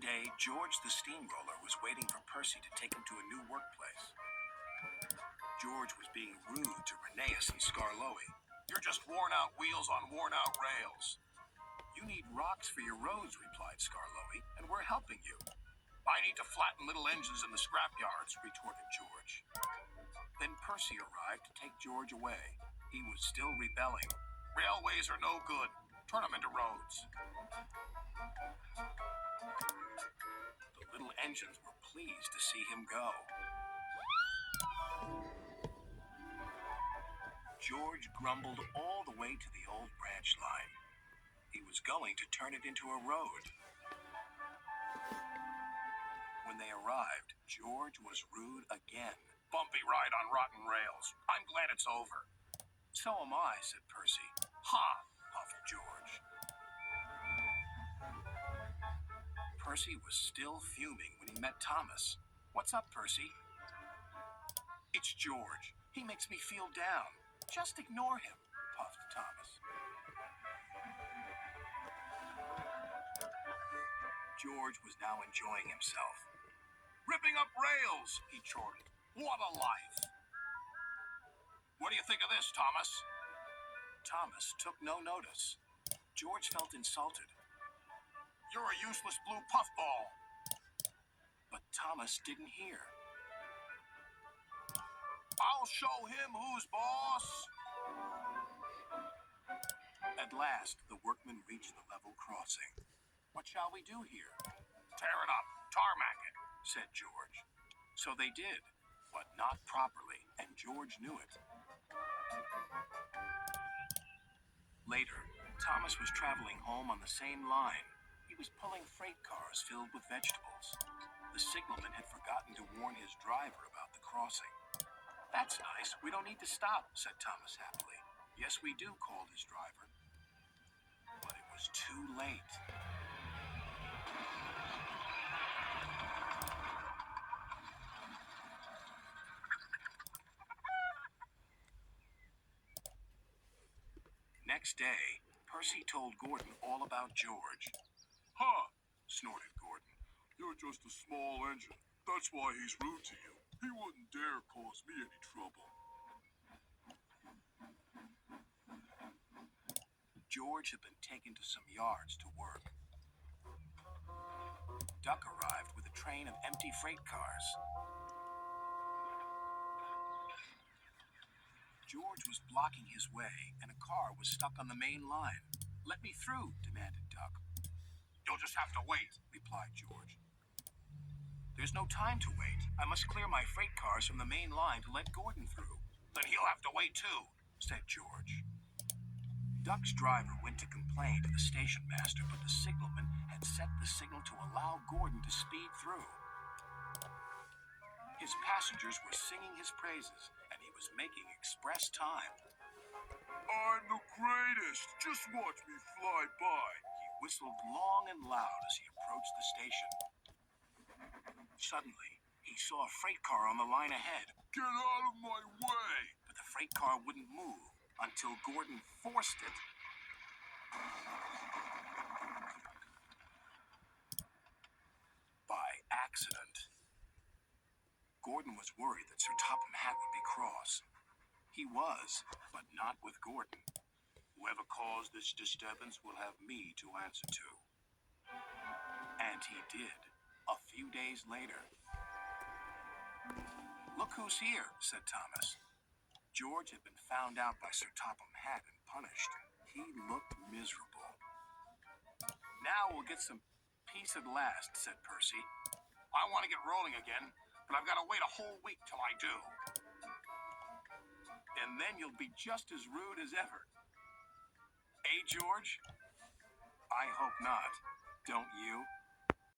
day, George the steamroller was waiting for Percy to take him to a new workplace. George was being rude to Rheneas and Skarloey. "You're just worn-out wheels on worn-out rails." "You need rocks for your roads," replied Skarloey, "and we're helping you." "I need to flatten little engines in the scrapyards," retorted George. Then Percy arrived to take George away. He was still rebelling. "Railways are no good. Turn them into roads." The little engines were pleased to see him go. George grumbled all the way to the old branch line. He was going to turn it into a road. When they arrived, George was rude again. "Bumpy ride on rotten rails. I'm glad it's over." "So am I," said Percy. "Ha!" puffed George. Percy was still fuming when he met Thomas. "What's up, Percy?" "It's George. He makes me feel down." "Just ignore him," puffed Thomas. George was now enjoying himself. "Ripping up rails," he chortled. "What a life!" "What do you think of this, Thomas?" Thomas took no notice. George felt insulted. "You're a useless blue puffball." But Thomas didn't hear. "I'll show him who's boss." At last, the workmen reached the level crossing. "What shall we do here?" "Tear it up, tarmac it," said George. So they did, but not properly, and George knew it. Later, Thomas was traveling home on the same line. He was pulling freight cars filled with vegetables. The signalman had forgotten to warn his driver about the crossing. "That's nice. We don't need to stop," said Thomas happily. "Yes, we do," called his driver. But it was too late. Next day, Percy told Gordon all about George. "Huh," snorted Gordon. "You're just a small engine. That's why he's rude to you. He wouldn't dare cause me any trouble." George had been taken to some yards to work. Duck arrived with a train of empty freight cars. George was blocking his way, and a car was stuck on the main line. "Let me through," demanded Duck. "You'll just have to wait," replied George. "There's no time to wait. I must clear my freight cars from the main line to let Gordon through." "Then he'll have to wait too," said George. Duck's driver went to complain to the station master, but the signalman had set the signal to allow Gordon to speed through. His passengers were singing his praises, and he was making express time. "I'm the greatest! Just watch me fly by!" He whistled long and loud as he approached the station. Suddenly, he saw a freight car on the line ahead. "Get out of my way!" But the freight car wouldn't move until Gordon forced it. By accident. Gordon was worried that Sir Topham Hatt would be cross. He was, but not with Gordon. "Whoever caused this disturbance will have me to answer to." And he did, a few days later. "Look who's here," said Thomas. George had been found out by Sir Topham Hatt and punished. He looked miserable. "Now we'll get some peace at last," said Percy. "I want to get rolling again, but I've got to wait a whole week till I do." "And then you'll be just as rude as ever." "Eh, George?" "I hope not. Don't you?"